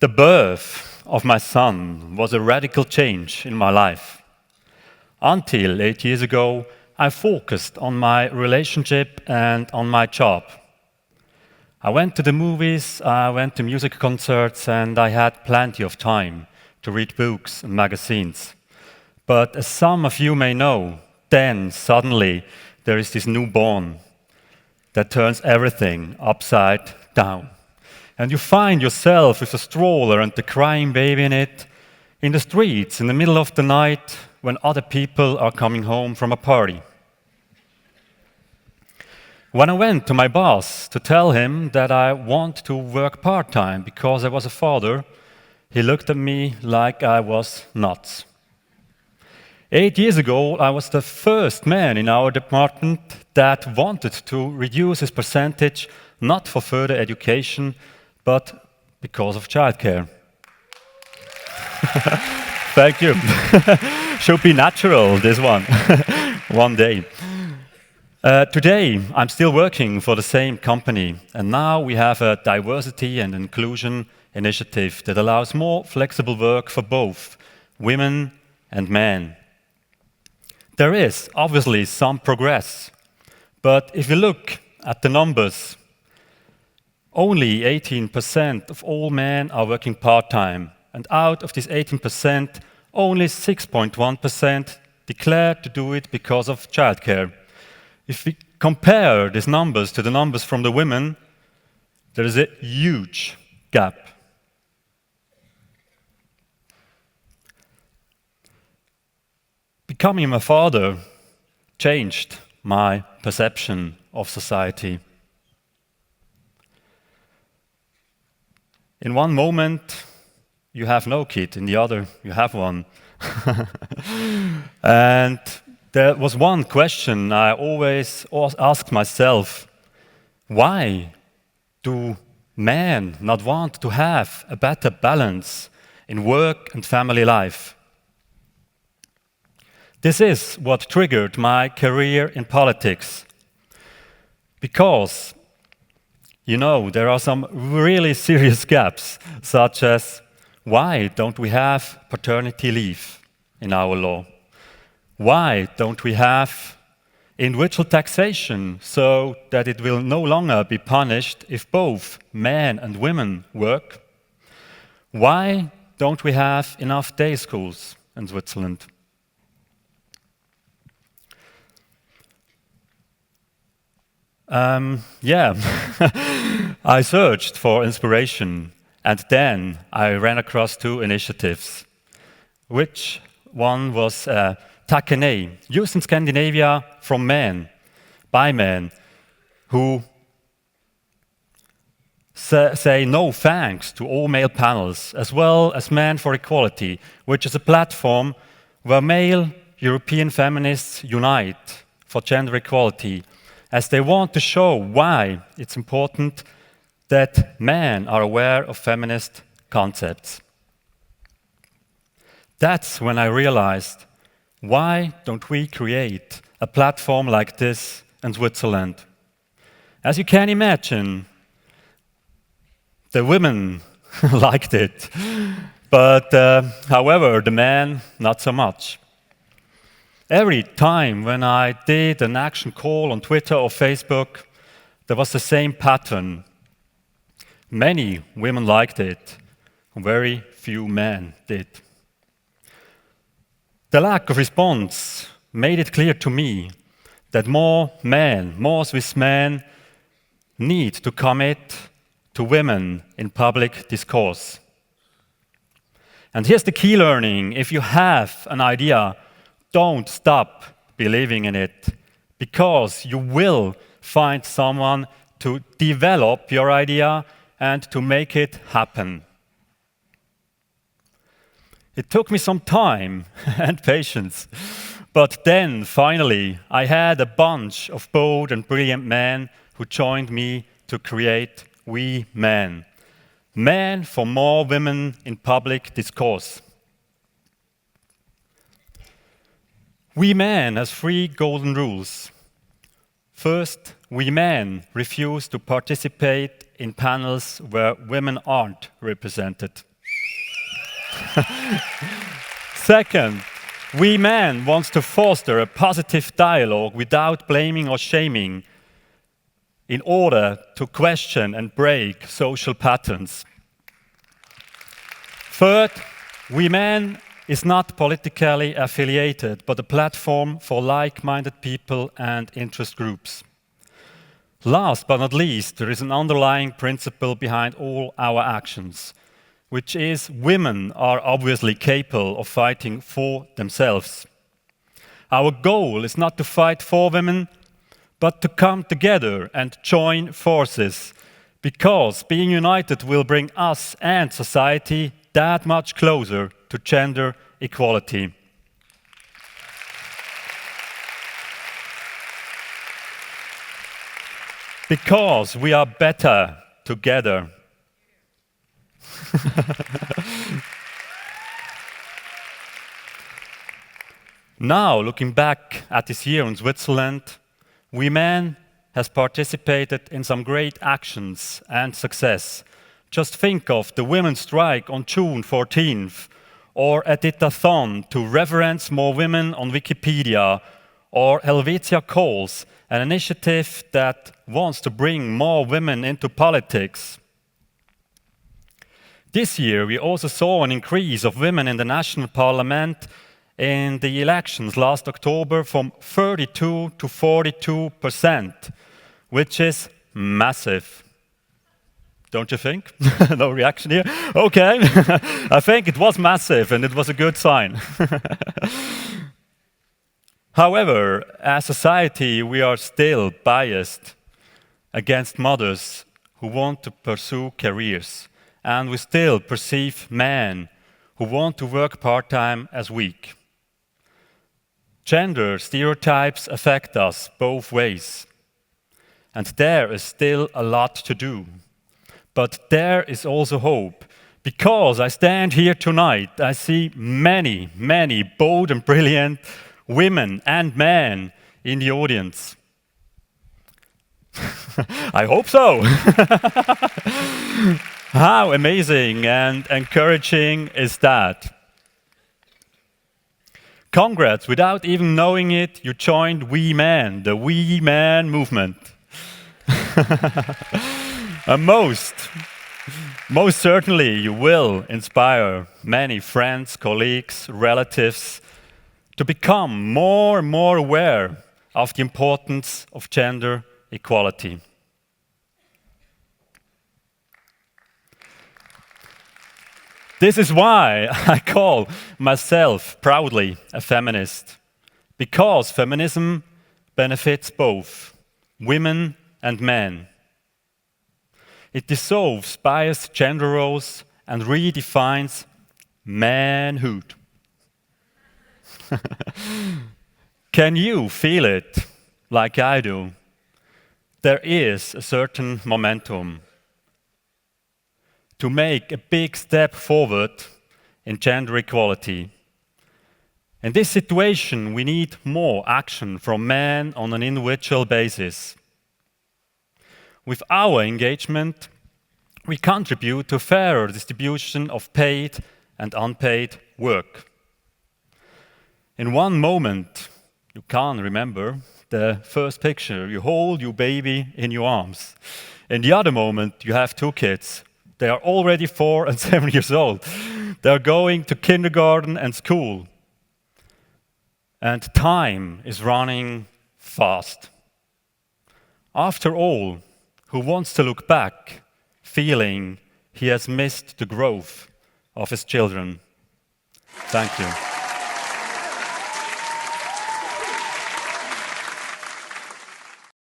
The birth of my son was a radical change in my life. Until 8 years ago, I focused on my relationship and on my job. I went to the movies, I went to music concerts, and I had plenty of time to read books and magazines. But as some of you may know, then suddenly there is this newborn that turns everything upside down. And you find yourself with a stroller and the crying baby in it, in the streets in the middle of the night when other people are coming home from a party. When I went to my boss to tell him that I want to work part-time because I was a father, he looked at me like I was nuts. 8 years ago, I was the first man in our department that wanted to reduce his percentage, not for further education, but because of childcare. Thank you. Should be natural, this one. One day. Today, I'm still working for the same company, and now we have a diversity and inclusion initiative that allows more flexible work for both women and men. There is obviously some progress, but if you look at the numbers, only 18% of all men are working part-time, and out of this 18%, only 6.1% declare to do it because of childcare. If we compare these numbers to the numbers from the women, there is a huge gap. Becoming a father changed my perception of society. In one moment, you have no kid, in the other, you have one. And there was one question I always asked myself: why do men not want to have a better balance in work and family life? This is what triggered my career in politics. Because, you know, there are some really serious gaps, such as why don't we have paternity leave in our law? Why don't we have individual taxation so that it will no longer be punished if both men and women work? Why don't we have enough day schools in Switzerland? I searched for inspiration, and then I ran across two initiatives. Which one was Takene, used in Scandinavia from men, by men, who say no thanks to all male panels, as well as Men for Equality, which is a platform where male European feminists unite for gender equality, as they want to show why it's important that men are aware of feminist concepts. That's when I realized, why don't we create a platform like this in Switzerland? As you can imagine, the women liked it, but however, the men, not so much. Every time when I did an action call on Twitter or Facebook, there was the same pattern. Many women liked it, very few men did. The lack of response made it clear to me that more Swiss men, need to commit to women in public discourse. And here's the key learning: if you have an idea, don't stop believing in it, because you will find someone to develop your idea and to make it happen. It took me some time and patience, but then finally I had a bunch of bold and brilliant men who joined me to create We Men. Men for more women in public discourse. We Men has 3 golden rules. First, we men refuse to participate in panels where women aren't represented. Second, we men want to foster a positive dialogue without blaming or shaming in order to question and break social patterns. Third, we men is not politically affiliated, but a platform for like-minded people and interest groups. Last but not least, there is an underlying principle behind all our actions, which is women are obviously capable of fighting for themselves. Our goal is not to fight for women, but to come together and join forces, because being united will bring us and society that much closer to gender equality. Because we are better together. Now, looking back at this year in Switzerland, we men has participated in some great actions and success. Just think of the women's strike on June 14th, or Editathon to reference more women on Wikipedia, or Helvetia Calls, an initiative that wants to bring more women into politics. This year, we also saw an increase of women in the national parliament in the elections last October from 32 to 42%, which is massive. Don't you think? No reaction here? Okay. I think it was massive and it was a good sign. However, as society, we are still biased against mothers who want to pursue careers, and we still perceive men who want to work part-time as weak. Gender stereotypes affect us both ways, and there is still a lot to do. But there is also hope, because I stand here tonight, I see many, many bold and brilliant women and men in the audience. I hope so. How amazing and encouraging is that? Congrats, without even knowing it, you joined We Men, the We Men movement. And most certainly you will inspire many friends, colleagues, relatives to become more and more aware of the importance of gender equality. This is why I call myself proudly a feminist, because feminism benefits both women and men. It dissolves biased gender roles and redefines manhood. Can you feel it like I do? There is a certain momentum to make a big step forward in gender equality. In this situation, we need more action from men on an individual basis. With our engagement, we contribute to fairer distribution of paid and unpaid work. In one moment, you can remember the first picture, you hold your baby in your arms. In the other moment, you have two kids. They are already 4 and 7 years old. They are going to kindergarten and school. And time is running fast. After all, who wants to look back, feeling he has missed the growth of his children? Thank you.